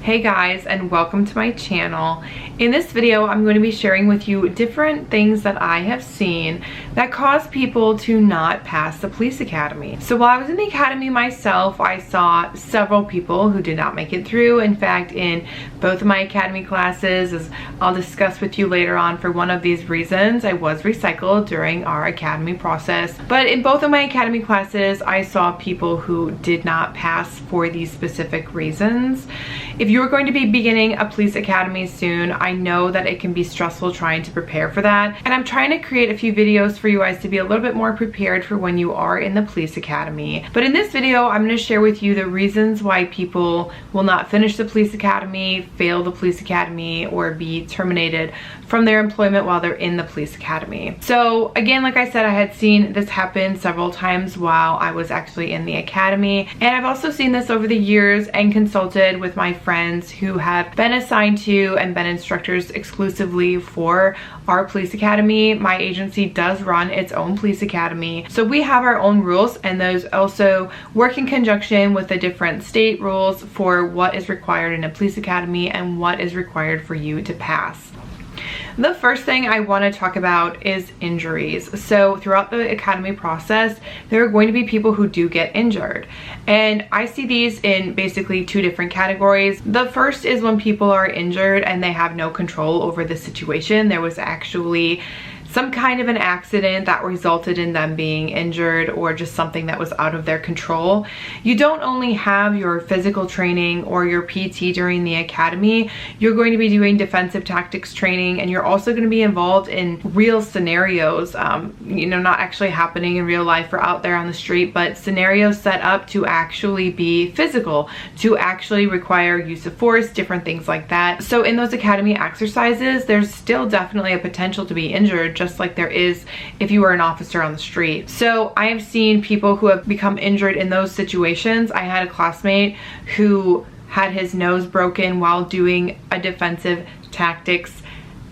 Hey guys, and welcome to my channel. In this video, I'm going to be sharing with you different things that I have seen that cause people to not pass the police academy. So while I was in the academy myself, I saw several people who did not make it through. In fact, in both of my academy classes, as I'll discuss with you later on, for one of these reasons, I was recycled during our academy process. But in both of my academy classes, I saw people who did not pass for these specific reasons. If you're going to be beginning a police academy soon, I know that it can be stressful trying to prepare for that. And I'm trying to create a few videos for you guys to be a little bit more prepared for when you are in the police academy. But in this video, I'm going to share with you the reasons why people will not finish the police academy, fail the police academy, or be terminated from their employment while they're in the police academy. So again, like I said, I had seen this happen several times while I was actually in the academy. And I've also seen this over the years and consulted with my friends who have been assigned to and been instructors exclusively for our police academy. My agency does run its own police academy. So we have our own rules, and those also work in conjunction with the different state rules for what is required in a police academy and what is required for you to pass. The first thing I want to talk about is injuries. So throughout the academy process, there are going to be people who do get injured. And I see these in basically two different categories. The first is when people are injured and they have no control over the situation. There was actually some kind of an accident that resulted in them being injured, or just something that was out of their control. You don't only have your physical training or your PT during the academy, you're going to be doing defensive tactics training, and you're also going to be involved in real scenarios, not actually happening in real life or out there on the street, but scenarios set up to actually be physical, to actually require use of force, different things like that. So in those academy exercises, there's still definitely a potential to be injured, just like there is if you were an officer on the street. So I have seen people who have become injured in those situations. I had a classmate who had his nose broken while doing a defensive tactics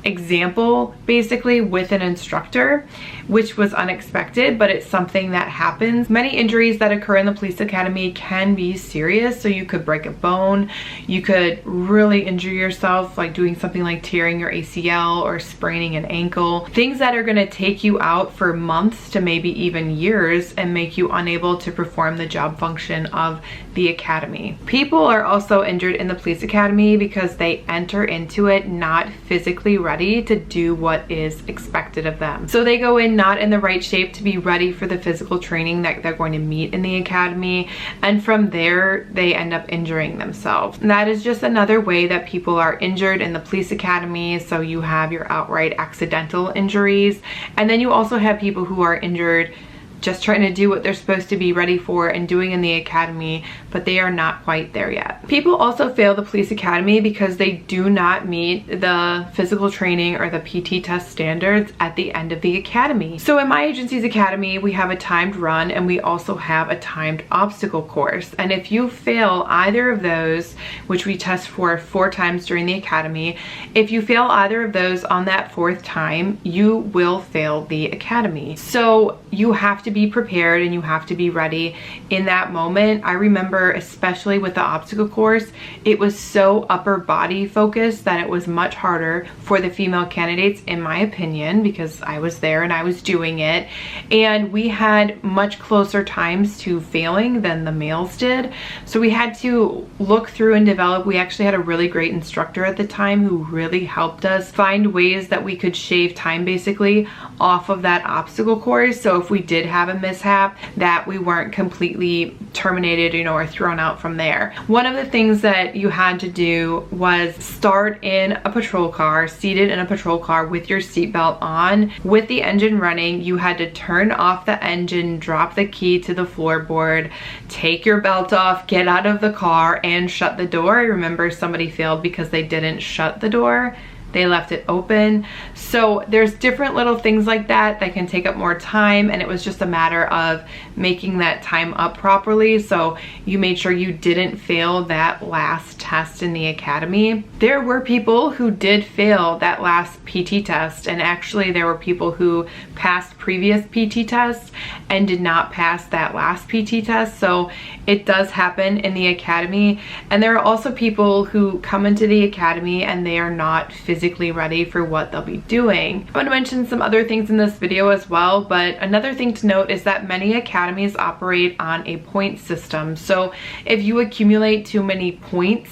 example, basically with an instructor, which was unexpected, but it's something that happens. Many injuries that occur in the police academy can be serious. So you could break a bone, you could really injure yourself, like doing something like tearing your ACL or spraining an ankle, things that are going to take you out for months to maybe even years and make you unable to perform the job function of the academy. People are also injured in the police academy because they enter into it not physically ready to do what is expected of them. So they go in not in the right shape to be ready for the physical training that they're going to meet in the academy, and from there they end up injuring themselves. And that is just another way that people are injured in the police academy. So you have your outright accidental injuries, and then you also have people who are injured just trying to do what they're supposed to be ready for and doing in the academy, but they are not quite there yet. People also fail the police academy because they do not meet the physical training or the PT test standards at the end of the academy. So in my agency's academy, we have a timed run and we also have a timed obstacle course. And if you fail either of those, which we test for 4 times during the academy, if you fail either of those on that 4th time, you will fail the academy. So you have to be prepared and you have to be ready in that moment. I remember, especially with the obstacle course, it was so upper body focused that it was much harder for the female candidates, in my opinion, because I was there and I was doing it, and we had much closer times to failing than the males did. So we had to look through and develop. We actually had a really great instructor at the time who really helped us find ways that we could shave time basically off of that obstacle course. So if we did have a mishap, that we weren't completely terminated, or thrown out from there. One of the things that you had to do was start in a patrol car, seated in a patrol car with your seatbelt on, with the engine running. You had to turn off the engine, drop the key to the floorboard, take your belt off, get out of the car, and shut the door. I remember somebody failed because they didn't shut the door. they left it open. So there's different little things like that that can take up more time, and it was just a matter of making that time up properly so you made sure you didn't fail that last test in the academy. There were people who did fail that last PT test, and actually there were people who passed previous PT tests and did not pass that last PT test. So it does happen in the academy. And there are also people who come into the academy and they are not physically ready for what they'll be doing. I'm going to mention some other things in this video as well, but another thing to note is that many academies operate on a point system. So if you accumulate too many points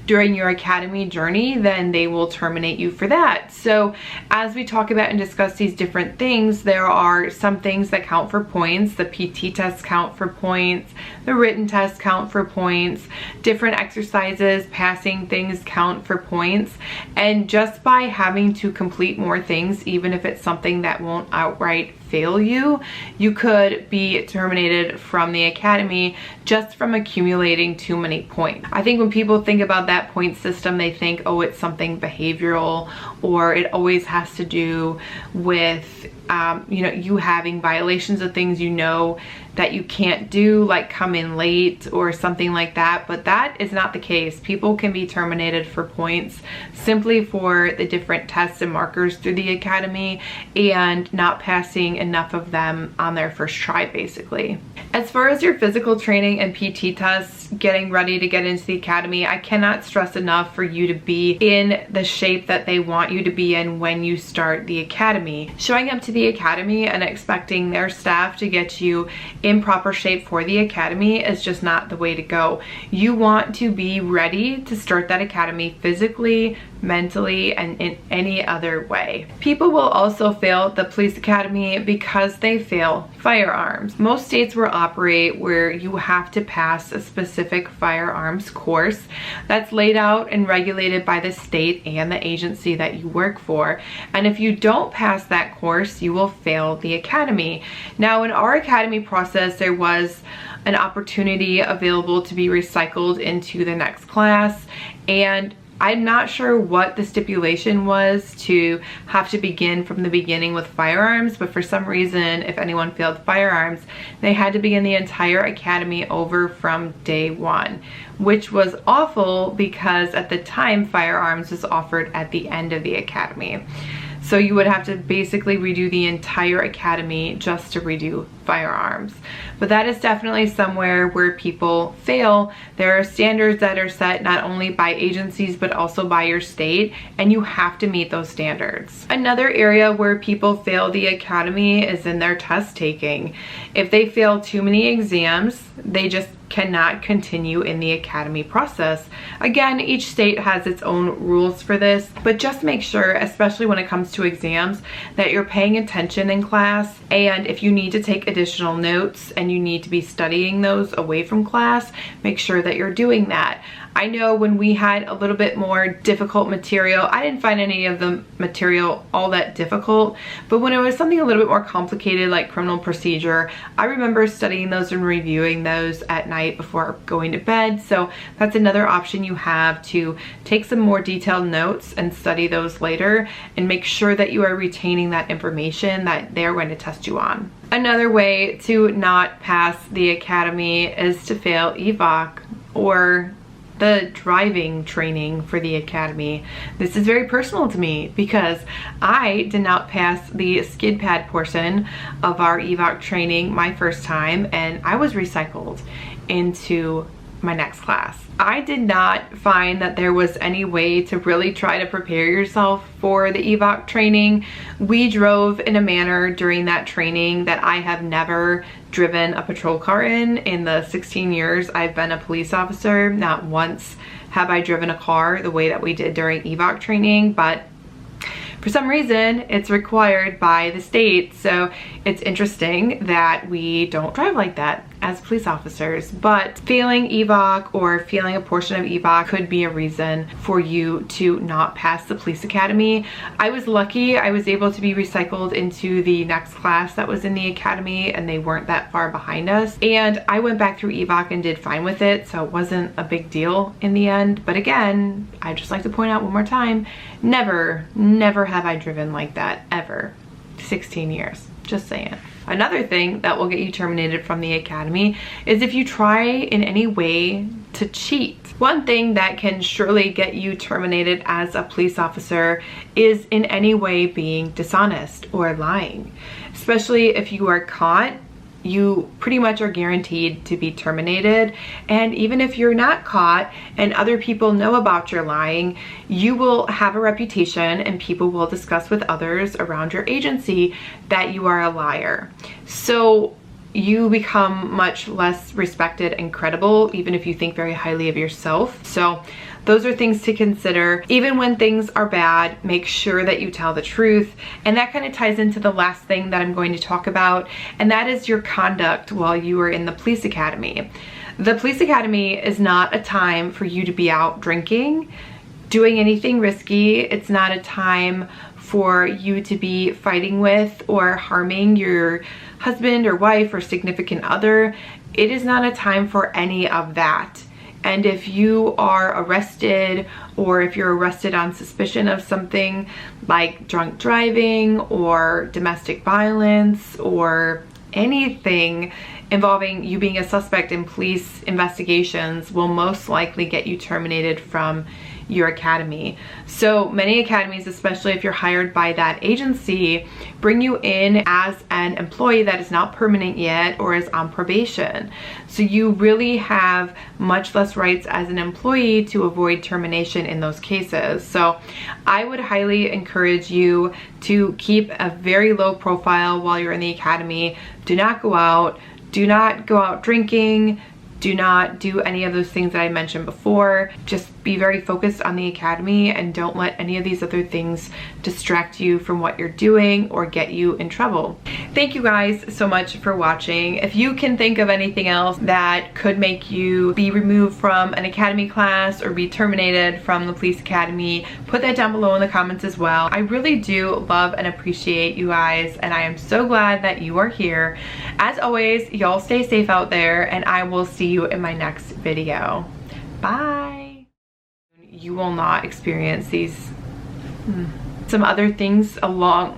during your academy journey, then they will terminate you for that. So as we talk about and discuss these different things, there are some things that count for points. The PT tests count for points, the written tests count for points, different exercises, passing things count for points. And just by having to complete more things, even if it's something that won't outright fail you, you could be terminated from the academy just from accumulating too many points. I think when people think about that point system, they think, oh, it's something behavioral, or it always has to do with you know, you having violations of things you know that you can't do, like come in late or something like that. But that is not the case. People can be terminated for points simply for the different tests and markers through the academy and not passing enough of them on their first try, basically. As far as your physical training and PT tests, getting ready to get into the academy, I cannot stress enough for you to be in the shape that they want you to be in when you start the academy. Showing up to the academy and expecting their staff to get you in proper shape for the academy is just not the way to go. You want to be ready to start that academy physically, mentally, and in any other way. People will also fail the police academy because they fail firearms. Most states will operate where you have to pass a specific firearms course that's laid out and regulated by the state and the agency that you work for. And if you don't pass that course, you will fail the academy. Now, in our academy process, there was an opportunity available to be recycled into the next class, and I'm not sure what the stipulation was to have to begin from the beginning with firearms, but for some reason, if anyone failed firearms, they had to begin the entire academy over from day one, which was awful because at the time, firearms was offered at the end of the academy. So you would have to basically redo the entire academy just to redo firearms. But that is definitely somewhere where people fail. There are standards that are set not only by agencies but also by your state, and you have to meet those standards. Another area where people fail the academy is in their test taking. If they fail too many exams, they just cannot continue in the academy process. Again, each state has its own rules for this, but just make sure, especially when it comes to exams, that you're paying attention in class, and if you need to take additional notes and you need to be studying those away from class, make sure that you're doing that. I know when we had a little bit more difficult material, I didn't find any of the material all that difficult, but when it was something a little bit more complicated like criminal procedure, I remember studying those and reviewing those at night before going to bed. So that's another option you have, to take some more detailed notes and study those later and make sure that you are retaining that information that they're going to test you on. Another way to not pass the academy is to fail EVOC, or the driving training for the academy. This is very personal to me because I did not pass the skid pad portion of our EVOC training my first time, and I was recycled into my next class. I did not find that there was any way to really try to prepare yourself for the EVOC training. We drove in a manner during that training that I have never driven a patrol car in the 16 years I've been a police officer. Not once have I driven a car the way that we did during EVOC training, but for some reason it's required by the state. So it's interesting that we don't drive like that as police officers, but failing evac or failing a portion of evac could be a reason for you to not pass the police academy. I was lucky. I was able to be recycled into the next class that was in the academy, and they weren't that far behind us. And I went back through evac and did fine with it, so it wasn't a big deal in the end. But again, I just like to point out one more time, never have I driven like that, ever. 16 years, just saying. Another thing that will get you terminated from the academy is if you try in any way to cheat. One thing that can surely get you terminated as a police officer is in any way being dishonest or lying. Especially if you are caught, you pretty much are guaranteed to be terminated. And even if you're not caught and other people know about your lying, you will have a reputation and people will discuss with others around your agency that you are a liar. So you become much less respected and credible, even if you think very highly of yourself. So those are things to consider. Even when things are bad, make sure that you tell the truth. And that kind of ties into the last thing that I'm going to talk about, and that is your conduct while you are in the police academy. The police academy is not a time for you to be out drinking, doing anything risky. It's not a time for you to be fighting with or harming your husband or wife or significant other. It is not a time for any of that. And if you are arrested, or if you're arrested on suspicion of something like drunk driving or domestic violence or anything involving you being a suspect in police investigations, will most likely get you terminated from your academy. So many academies, especially if you're hired by that agency, bring you in as an employee that is not permanent yet or is on probation. So you really have much less rights as an employee to avoid termination in those cases. So I would highly encourage you to keep a very low profile while you're in the academy. Do not go out. Do not go out drinking. Do not do any of those things that I mentioned before. Just be very focused on the academy and don't let any of these other things distract you from what you're doing or get you in trouble. Thank you guys so much for watching. If you can think of anything else that could make you be removed from an academy class or be terminated from the police academy, put that down below in the comments as well. I really do love and appreciate you guys, and I am so glad that you are here. As always, y'all stay safe out there, and I will see you in my next video. Bye. You will not experience these some other things along